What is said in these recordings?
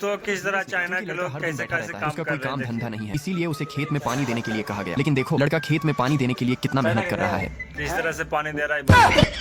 दोस्तों किस तरह चाइना के लोग कैसे कैसे काम उसका कर कोई रहे काम हैं, धंधा नहीं है, इसीलिए उसे खेत में पानी देने के लिए कहा गया। लेकिन देखो लड़का खेत में पानी देने के लिए कितना मेहनत कर रहा है। किस तरह से पानी दे रहा है।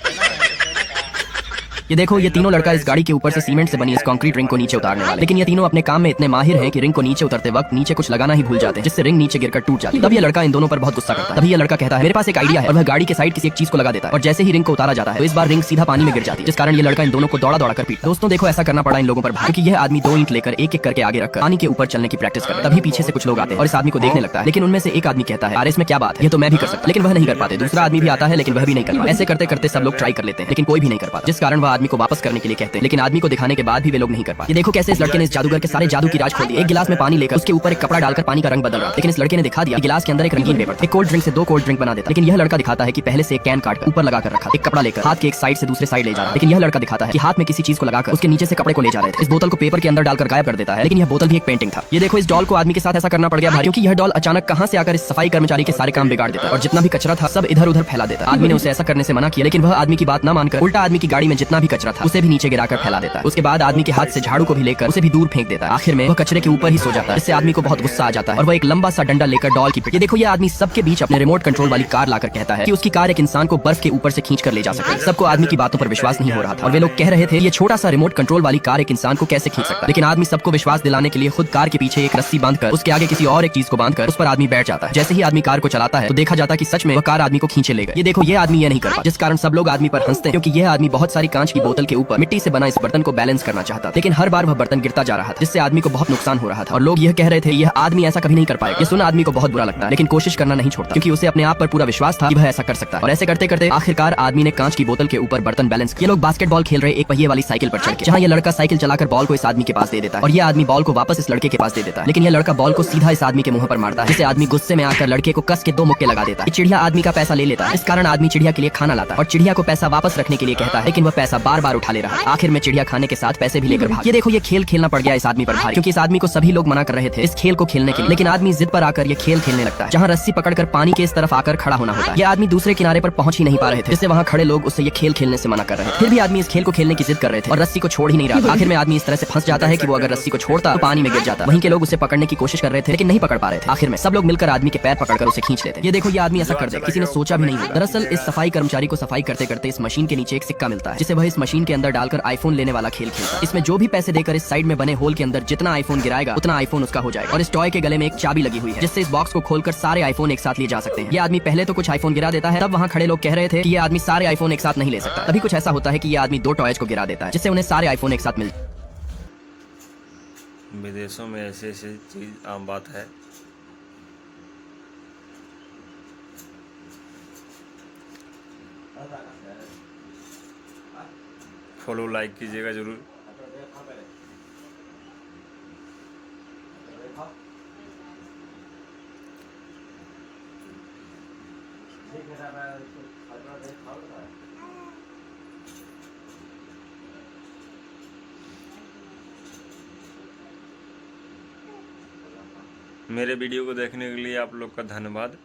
ये देखो ये तीनों लड़का इस गाड़ी के ऊपर से सीमेंट से बनी इस कंक्रीट रिंग को नीचे उतारने वाले। लेकिन ये तीनों अपने काम में इतने माहिर हैं कि रिंग को नीचे उतरते वक्त नीचे कुछ लगाना ही भूल जाते हैं, जिससे रिंग नीचे गिरकर टूट जाती है। तब ये लड़का इन दोनों पर बहुत गुस्सा करता है। तभी ये लड़का कहता है मेरे पास एक आइडिया है, और वह गाड़ी के साइड किसी एक चीज को लगा देता है। और जैसे ही रिंग को उतारा जाता है तो इस बार रिंग सीधा पानी में गिर जाती है, जिस कारण ये लड़का इन दोनों को दौड़ा दौड़ा कर पीटता है। दोस्तों देखो ऐसा करना पड़ा इन लोगों पर भारी, क्योंकि यह आदमी 2 ईंट लेकर एक एक करके आगे रखकर पानी के ऊपर चलने की प्रैक्टिस कर रहा है। तभी पीछे से कुछ लोग आते हैं और इस आदमी को देखने लगता है। लेकिन उनमें से एक आदमी कहता है अरे इसमें क्या बात है, ये तो मैं भी कर सकता, लेकिन वह नहीं कर पाते। दूसरा आदमी भी आता है लेकिन वह भी नहीं कर पाता। ऐसे करते करते सब लोग ट्राई कर लेते हैं लेकिन कोई भी नहीं कर पाता, जिस कारण वह आदमी को वापस करने के लिए कहते हैं। लेकिन आदमी को दिखाने के बाद भी वे लोग नहीं कर पाते। ये देखो कैसे इस लड़के ने इस जादूगर के सारे जादू की राज खोल दी। एक गिलास में पानी लेकर उसके ऊपर एक कपड़ा डालकर पानी का रंग बदल रहा है। लेकिन इस लड़के ने दिखा दिया गिलास के अंदर एक रंगीन पेपर था। एक कोल्ड ड्रिंक से 2 कोल्ड ड्रिंक बना देता। लेकिन यह लड़का दिखाता है कि पहले से एक कैन काट कर ऊपर लगा कर रखा, एक कपड़ा लेकर हाथ के एक साइड से दूसरे साइड ले जा रहा है। लेकिन यह लड़का दिखाता है कि हाथ में किसी चीज को लगाकर उसके नीचे से कपड़े को ले जा रहे थे। इस बोतल को पेपर के अंदर डालकर गायब कर देता है। लेकिन यह बोतल भी एक पेंटिंग था। ये देखो इस डॉल को आदमी के साथ ऐसा करना पड़ गया भाई, क्योंकि यह डॉल अचानक कहां से आकर इस सफाई कर्मचारी के सारे काम बिगाड़ देता है और जितना भी कचरा था सब इधर उधर फैला देता है। आदमी ने उसे ऐसा करने से मना किया, लेकिन वह आदमी की बात न मानकर उल्टा आदमी की गाड़ी में जितना भी कचरा था उसे भी नीचे गिराकर फैला देता है। उसके बाद आदमी के हाथ से झाड़ू को भी लेकर उसे भी दूर फेंक देता है। आखिर में वह कचरे के ऊपर ही सो जाता है, इससे आदमी को बहुत गुस्सा आ जाता है और वह एक लंबा सा डंडा लेकर डॉल की पिट। ये देखो ये आदमी सबके बीच अपने रिमोट कंट्रोल वाली कार लाकर कहता है कि उसकी कार एक इंसान को बर्फ के ऊपर से खींच कर ले जा सके। सबको आदमी की बातों पर विश्वास नहीं हो रहा था और वे लोग कह रहे थे ये छोटा सा रिमोट कंट्रोल वाली कार एक इंसान को कैसे खींच सकता है। लेकिन आदमी सबको विश्वास दिलाने के लिए खुद कार के पीछे एक रस्सी बांधकर उसके आगे किसी और एक चीज को बांधकर उस पर आदमी बैठ जाता है। जैसे ही आदमी कार को चलाता है तो देखा जाता है कि सच में वह कार आदमी को खींचे ले गई। ये देखो ये आदमी ये नहीं कर पाता, जिस कारण सब लोग आदमी पर हंसते हैं, क्योंकि यह आदमी बहुत सारी कांच की बोतल के ऊपर मिट्टी से बना इस बर्तन को बैलेंस करना चाहता था। लेकिन हर बार वह बर्तन गिरता जा रहा था, जिससे आदमी को बहुत नुकसान हो रहा था और लोग यह कह रहे थे यह आदमी ऐसा कभी नहीं कर पाएगा। ये सुन आदमी को बहुत बुरा लगता है, लेकिन कोशिश करना नहीं छोड़ता, क्योंकि उसे अपने आप पर पूरा विश्वास था कि वह ऐसा कर सकता है। और ऐसे करते करते आखिरकार आदमी ने कांच की बोतल के ऊपर बर्तन बैलेंस किया। ये लोग बास्केटबॉल खेल रहे एक पहिए वाली साइकिल पर चढ़ के, जहां ये लड़का साइकिल चलाकर बॉल को इस आदमी के पास दे देता है और ये आदमी बॉल को वापस इस लड़के के पास दे देता है। लेकिन यह लड़का बॉल को सीधा इस आदमी के मुंह पर मारता है, जिससे आदमी गुस्से में आकर लड़के को कस के 2 मुक्के लगा देता है। चिड़िया आदमी का पैसा ले लेता है, इस कारण आदमी चिड़िया के लिए खाना लाता है और चिड़िया को पैसा वापस रखने के लिए कहता है, लेकिन वह पैसा बार बार उठा ले रहा है। आखिर में चिड़िया खाने के साथ पैसे भी लेकर भाग। ये देखो ये खेल खेलना पड़ गया इस आदमी पर भारी, क्योंकि इस आदमी को सभी लोग मना कर रहे थे इस खेल को खेलने के लिए। लेकिन आदमी जिद पर आकर ये खेल खेलने लगता है, जहाँ रस्सी पकड़कर पानी के इस तरफ आकर खड़ा होना होता है। ये आदमी दूसरे किनारे पर पहुंच ही नहीं पा रहे थे, जिससे वहाँ खड़े लोग उससे ये खेल खेलने से मना कर रहे थे। फिर भी आदमी इस खेल को खेलने की जिद कर रहे थे और रस्सी को छोड़ ही नहीं रहा था। आखिर में आदमी इस तरह से फंस जाता है कि वो अगर रस्सी को छोड़ता तो पानी में गिर जाता। वहीं के लोग उसे पकड़ने की कोशिश कर रहे थे लेकिन नहीं पकड़ पा रहे थे। आखिर में सब लोग मिलकर आदमी के पैर पकड़कर उसे खींच लेते। ये देखो ये आदमी ऐसा कर दे, किसी ने सोचा भी नहीं होगा। दरअसल इस सफाई कर्मचारी को सफाई करते करते इस मशीन के नीचे एक सिक्का मिलता है, जिसे वह इस मशीन के अंदर डालकर आईफोन लेने वाला खेल खेलता है। इसमें जो भी पैसे देकर इस साइड में बने होल के अंदर जितना आईफोन गिराएगा उतना आईफोन उसका हो जाएगा। और इस टॉय के गले में एक चाबी लगी हुई है, जिससे इस बॉक्स को खोलकर सारे आईफोन एक साथ लिए जा सकते हैं। ये आदमी पहले तो कुछ आईफोन गिरा देता है, तब वहाँ खड़े लोग कह रहे थे कि ये आदमी सारे आईफोन एक साथ नहीं ले सकता। तभी कुछ ऐसा होता है कि ये आदमी 2 टॉयज को गिरा देता है, जिससे उन्हें सारे आईफोन एक साथ मिल। विदेशों में ऐसी ऐसी चीज आम बात है। फॉलो लाइक कीजिएगा जरूर। मेरे वीडियो को देखने के लिए आप लोग का धन्यवाद।